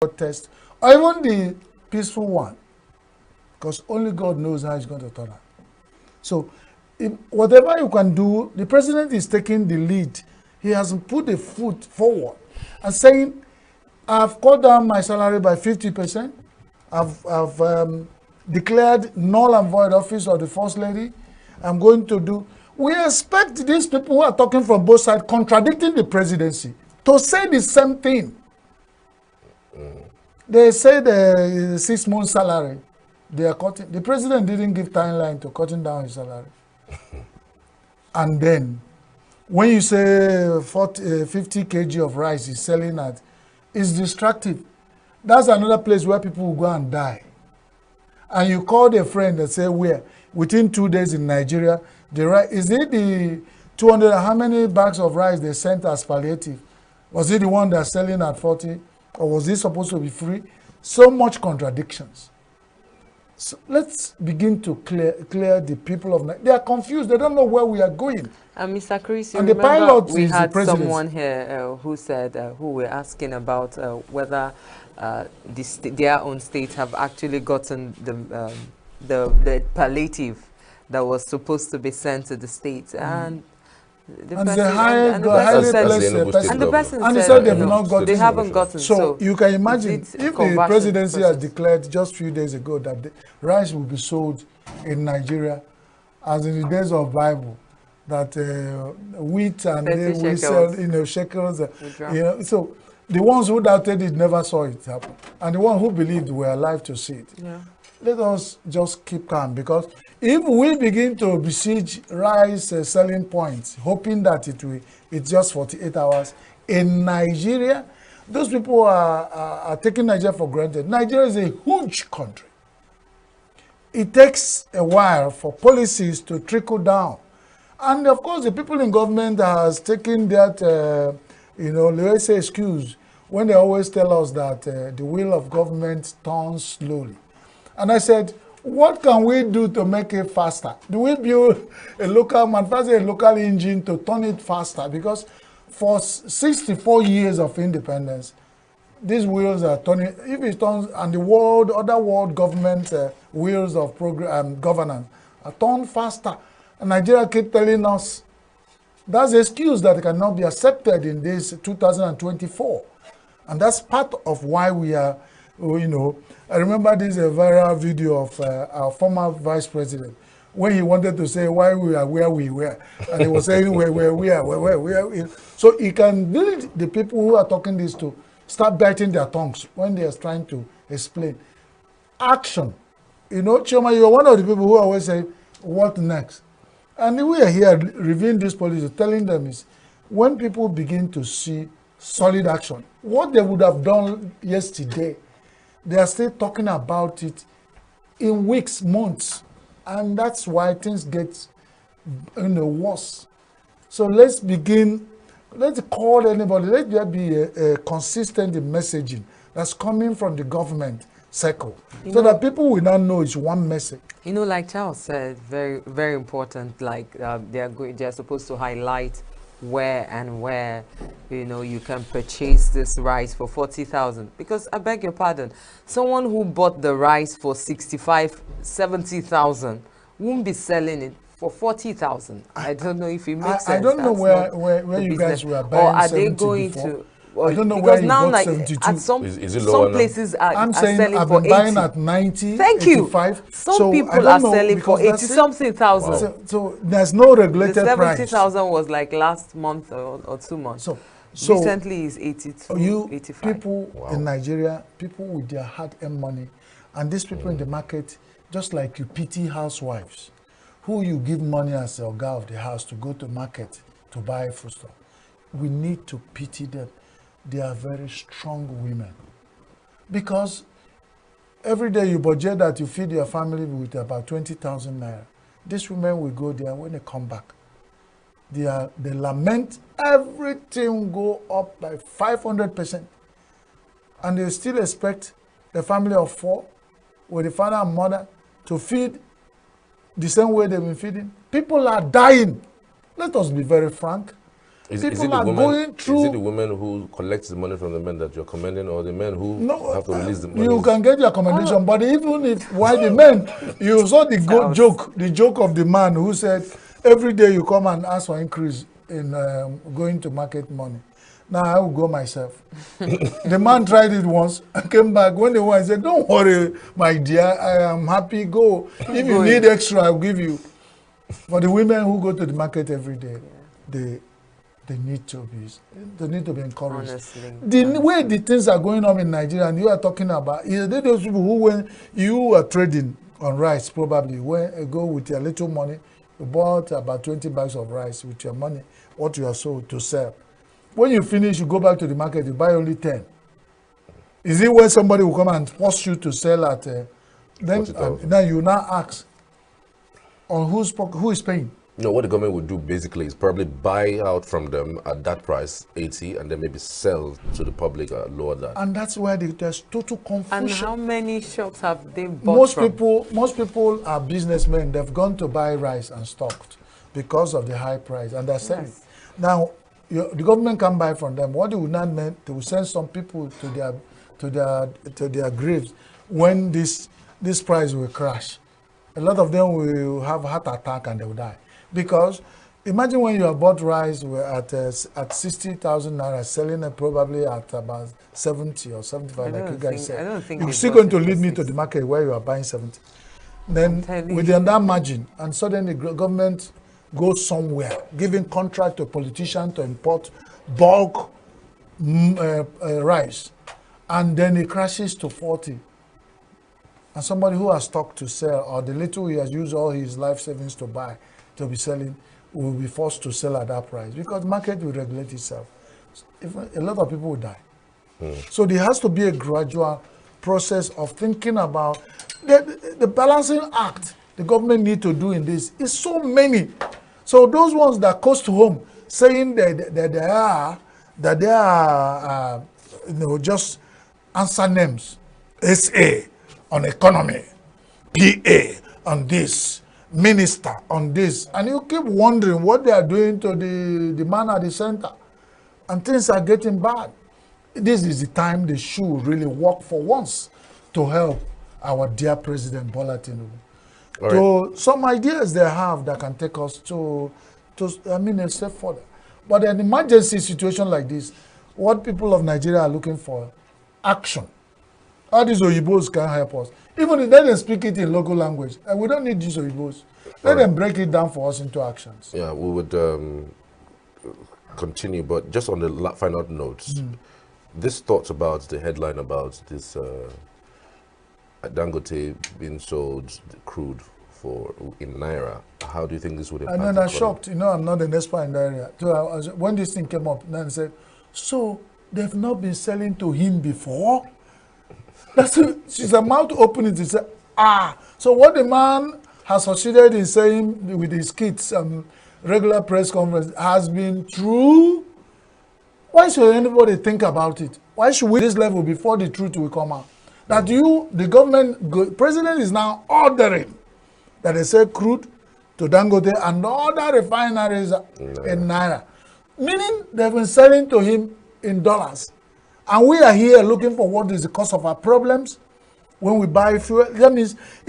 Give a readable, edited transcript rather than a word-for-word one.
protest, or even the peaceful one, because only God knows how it's going to turn out. So, whatever you can do, the president is taking the lead. He has put a foot forward and saying, I've cut down my salary by 50%. I've declared null and void office of the First Lady. I'm going to do. We expect these people who are talking from both sides, contradicting the presidency, to say the same thing. They say the 6 months salary, they are cutting. The president didn't give timeline to cutting down his salary. And then, when you say 50 kg of rice is selling at, it's destructive. That's another place where people will go and die. And you called a friend and say, where? Within 2 days in Nigeria, the rice, is it the 200, how many bags of rice they sent as palliative? Was it the one that's selling at 40? Or was it supposed to be free? So much contradictions. So let's begin to clear the people of Nigeria. They are confused. They don't know where we are going. And Mr. Chris, and the pilot we is had the president. someone here who said, who were asking about whether their own states have actually gotten the palliative that was supposed to be sent to the states. And the person said they've not gotten. They haven't gotten. So you can imagine if the presidency has declared just a few days ago that the rice will be sold in Nigeria, as in the days of Bible, that wheat and they will sell, shekels. So the ones who doubted it never saw it happen, and the ones who believed were alive to see it. Yeah. Let us just keep calm, because if we begin to besiege rice selling points, hoping that it's just 48 hours, in Nigeria, those people are taking Nigeria for granted. Nigeria is a huge country. It takes a while for policies to trickle down. And of course, the people in government has taken that, let's say excuse, when they always tell us that the wheel of government turns slowly. And I said, what can we do to make it faster? Do we build a local engine to turn it faster? Because for 64 years of independence, these wheels are turning. If it turns, and the other world government wheels of governance are turned faster, and Nigeria keep telling us that's an excuse that cannot be accepted in this 2024, and that's part of why we are, I remember this viral video of our former vice president when he wanted to say why we are where we were, and he was saying where we are. So he can build the people who are talking this to start biting their tongues when they are trying to explain. Action. Chioma, you're one of the people who always say, what next? And we are here reviewing this policy, telling them is when people begin to see solid action, what they would have done yesterday, they are still talking about it in weeks, months. And that's why things get worse. So let's begin, let's call anybody, let there be a consistent messaging that's coming from the government circle, so that people will not know it's one message. Like Charles said, very, very important, like they're supposed to highlight where you can purchase this rice for 40,000, because I beg your pardon, someone who bought the rice for 70,000 won't be selling it for 40,000. I don't know if it makes sense. I don't know where you guys were buying. Or are they going before. to? I don't know where you now, bought 72. At some places I'm saying selling I've for been 80. buying at 90, Thank 85. You. Some people are selling for 80-something thousand. Wow. So there's no regulated price. 70,000 was like last month or 2 months. So recently is 82, 85. People in Nigeria, people with their hard-earned money, and these people in the market, just like you pity housewives, who you give money as a guy of the house to go to market to buy foodstuff. We need to pity them. They are very strong women. Because every day you budget that you feed your family with about 20,000 naira. These women will go there, when they come back, they lament everything go up by 500%. And they still expect a family of 4 with a father and mother to feed the same way they've been feeding. People are dying. Let us be very frank. People are going through. Is it the women who collects the money from the men that you're commending, or the men who have to release the money? You can get your commendation, but even if why the men, you saw the joke of the man who said every day you come and ask for increase in going to market money. Now I will go myself. The man tried it once and came back. When the woman said, "Don't worry, my dear, I am happy. Go. If you need extra, I'll give you." For the women who go to the market every day, they need to be encouraged. Honestly, the way the things are going on in Nigeria, and you are talking about, those people who, when you are trading on rice, probably go with your little money, you bought about 20 bags of rice with your money, what you are sold to sell. When you finish, you go back to the market, you buy only 10. Is it when somebody will come and force you to sell at, then you now ask, on who is paying? No, what the government would do basically is probably buy out from them at that price, 80, and then maybe sell to the public at lower than. And that's where there's total confusion. And how many shops have they bought Most people are businessmen. They've gone to buy rice and stocked because of the high price, and they're selling. Yes. Now, the government can buy from them. What they will not mean, they will send some people to their graves when this price will crash. A lot of them will have a heart attack and they will die. Because imagine when you have bought rice at 60,000 naira, selling it probably at about 70 or 75, like you guys said. I don't think you're still going to lead me to the market where you are buying 70. Then within that margin, and suddenly the government goes somewhere, giving contract to a politician to import bulk rice, and then it crashes to 40. And somebody who has stock to sell, or the little he has used all his life savings to buy, to be selling, will be forced to sell at that price because the market will regulate itself. A lot of people will die. So there has to be a gradual process of thinking about the balancing act the government need to do in this. Is so many. So those ones that coast home saying that they are just answer names, SA on economy, PA on this, minister on this, and you keep wondering what they are doing to the man at the center, and things are getting bad. This is the time they should really work for once to help our dear President Bola Tinubu. So some ideas they have that can take us to a step further. But in an emergency situation like this, what people of Nigeria are looking for, action. All these Oyibos can help us. Even if they don't speak it in local language, and we don't need these Oyibos. Let them break it down for us into actions. Yeah, we would continue, but just on the final notes, this thought about the headline about this Dangote being sold crude in Naira, how do you think this would impact? And then I shocked, I'm not an expert in the area. So when this thing came up, then I said, so they've not been selling to him before? She's a mouth opening to say, so what the man has succeeded in saying with his kids regular press conference has been true. Why should anybody think about it? Why should we this level before the truth will come out? That the government, president is now ordering that they sell crude to Dangote and other refineries in Naira. Meaning they've been selling to him in dollars. And we are here looking for what is the cause of our problems when we buy fuel. That means if